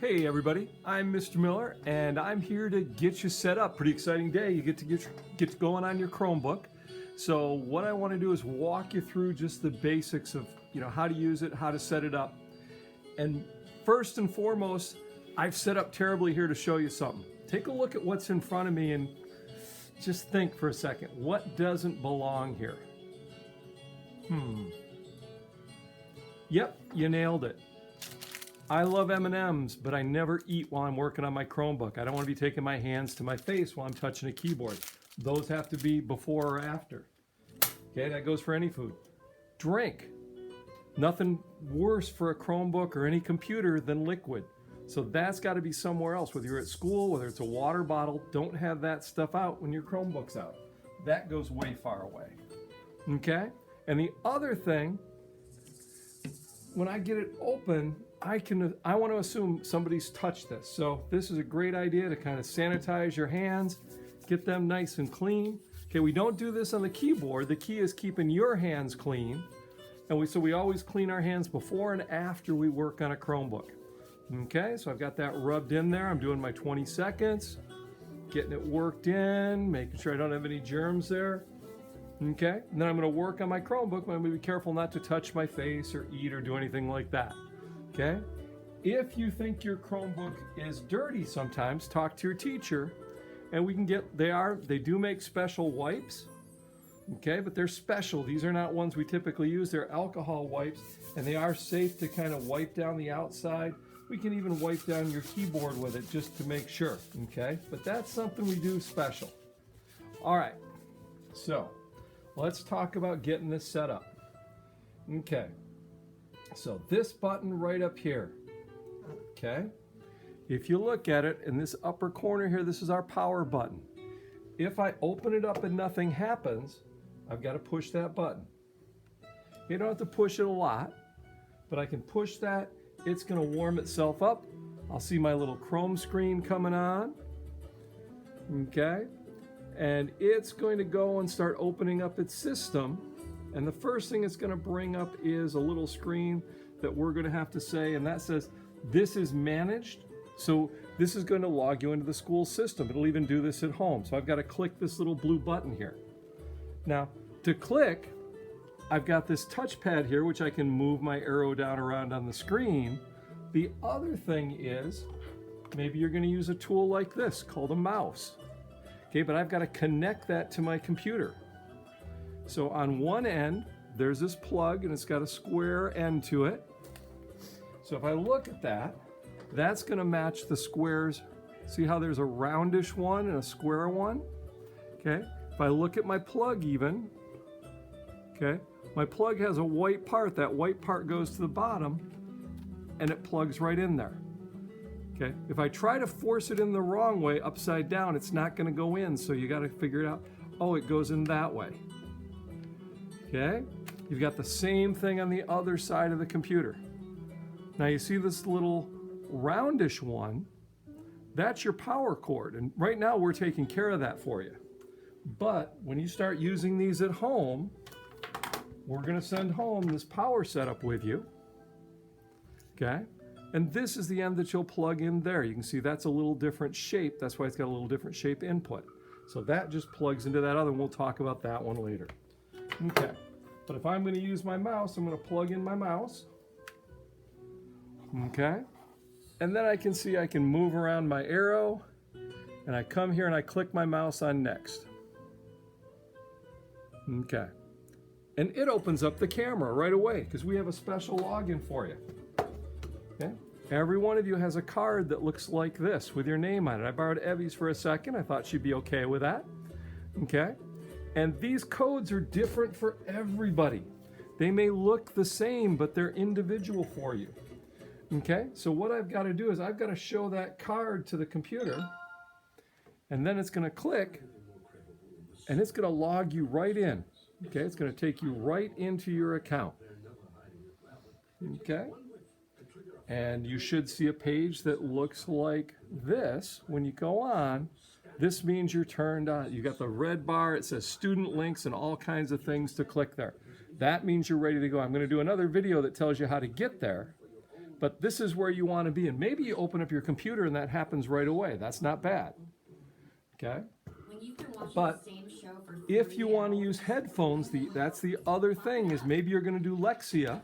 Hey everybody, I'm Mr. Miller and I'm here to get you set up. Pretty exciting day. You get to going on your Chromebook. So what I want to do is walk you through just the basics of, how to use it, how to set it up. And first and foremost, I've set up terribly here to show you something. Take a look at what's in front of me and just think for a second. What doesn't belong here? Yep, you nailed it. I love M&Ms, but I never eat while I'm working on my Chromebook. I don't want to be taking my hands to my face while I'm touching a keyboard. Those have to be before or after. Okay, that goes for any food. Drink. Nothing worse for a Chromebook or any computer than liquid. So that's got to be somewhere else. Whether you're at school, whether it's a water bottle, don't have that stuff out when your Chromebook's out. That goes way far away. Okay? And the other thing, when I get it open, I want to assume somebody's touched this. So this is a great idea to kind of sanitize your hands, get them nice and clean. Okay, we don't do this on the keyboard. The key is keeping your hands clean. And so we always clean our hands before and after we work on a Chromebook. Okay, so I've got that rubbed in there. I'm doing my 20 seconds, getting it worked in, making sure I don't have any germs there. Okay, and then I'm going to work on my Chromebook, but I'm going to be careful not to touch my face or eat or do anything like that. Okay, if you think your Chromebook is dirty sometimes, talk to your teacher and we can get, they do make special wipes. Okay, but they're special. These are not ones we typically use. They're alcohol wipes and they are safe to kind of wipe down the outside. We can even wipe down your keyboard with it just to make sure. Okay, but that's something we do special. All right, so let's talk about getting this set up. Okay, so this button right up here, okay? If you look at it in this upper corner here, this is our power button. If I open it up and nothing happens, I've got to push that button. You don't have to push it a lot, but I can push that. It's going to warm itself up. I'll see my little Chrome screen coming on, okay? And it's going to go and start opening up its system. And the first thing it's going to bring up is a little screen that we're going to have to say, and that says, this is managed. So this is going to log you into the school system. It'll even do this at home. So I've got to click this little blue button here. Now, to click, I've got this touchpad here, which I can move my arrow down around on the screen. The other thing is, maybe you're going to use a tool like this called a mouse. Okay, but I've got to connect that to my computer. So on one end, there's this plug and it's got a square end to it. So if I look at that, that's going to match the squares. See how there's a roundish one and a square one? Okay, if I look at my plug even, okay, my plug has a white part. That white part goes to the bottom and it plugs right in there. Okay, if I try to force it in the wrong way, upside down, it's not going to go in. So you got to figure it out. Oh, it goes in that way. Okay, you've got the same thing on the other side of the computer. Now you see this little roundish one, that's your power cord. And right now we're taking care of that for you. But when you start using these at home, we're going to send home this power setup with you. Okay, and this is the end that you'll plug in there. You can see that's a little different shape. That's why it's got a little different shape input. So that just plugs into that other one. We'll talk about that one later. Okay, but if I'm going to use my mouse, I'm going to plug in my mouse. Okay, and then I can see I can move around my arrow, and I come here and I click my mouse on next. Okay, and it opens up the camera right away because we have a special login for you. Okay, every one of you has a card that looks like this with your name on it. I borrowed Evie's for a second. I thought she'd be okay with that. Okay. And these codes are different for everybody. They may look the same, but they're individual for you. Okay, so what I've got to do is I've got to show that card to the computer, and then it's going to click, and it's going to log you right in. Okay, it's going to take you right into your account. Okay, and you should see a page that looks like this when you go on. This means you're turned on. You got the red bar, it says student links and all kinds of things to click there. That means you're ready to go. I'm going to do another video that tells you how to get there. But this is where you want to be. And maybe you open up your computer and that happens right away. That's not bad. Okay? But if you want to use headphones, that's the other thing, is maybe you're going to do Lexia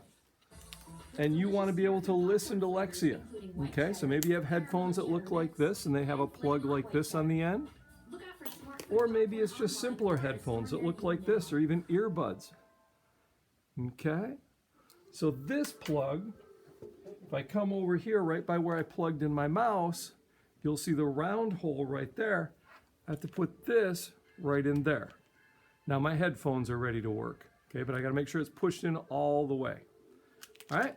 and you want to be able to listen to Lexia. Okay, so maybe you have headphones that look like this and they have a plug like this on the end. Or maybe it's just simpler headphones that look like this, or even earbuds. Okay, so this plug, if I come over here right by where I plugged in my mouse, you'll see the round hole right there. I have to put this right in there. Now my headphones are ready to work, okay, but I gotta make sure it's pushed in all the way. All right,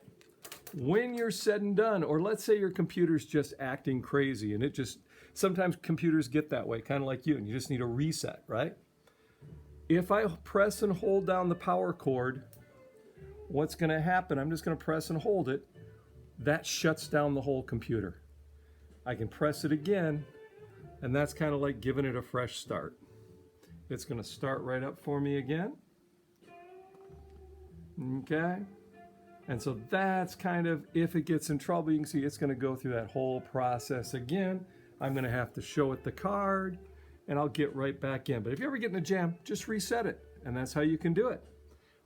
when you're said and done, or let's say your computer's just acting crazy, and sometimes computers get that way, kind of like you, and you just need a reset, right? If I press and hold down the power cord, what's gonna happen, I'm just gonna press and hold it, that shuts down the whole computer. I can press it again, and that's kind of like giving it a fresh start. It's gonna start right up for me again. Okay? And so that's kind of, if it gets in trouble, you can see it's gonna go through that whole process again. I'm gonna have to show it the card, and I'll get right back in. But if you ever get in a jam, just reset it, and that's how you can do it.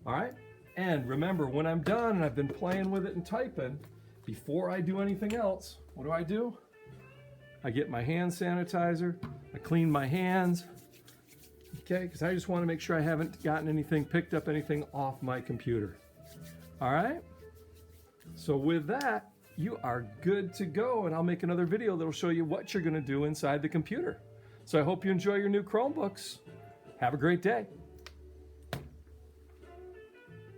All right? And remember, when I'm done and I've been playing with it and typing, before I do anything else, what do? I get my hand sanitizer, I clean my hands, okay? Because I just want to make sure I haven't picked up anything off my computer. All right? So with that, you are good to go, and I'll make another video that'll show you what you're going to do inside the computer. So I hope you enjoy your new Chromebooks. Have a great day.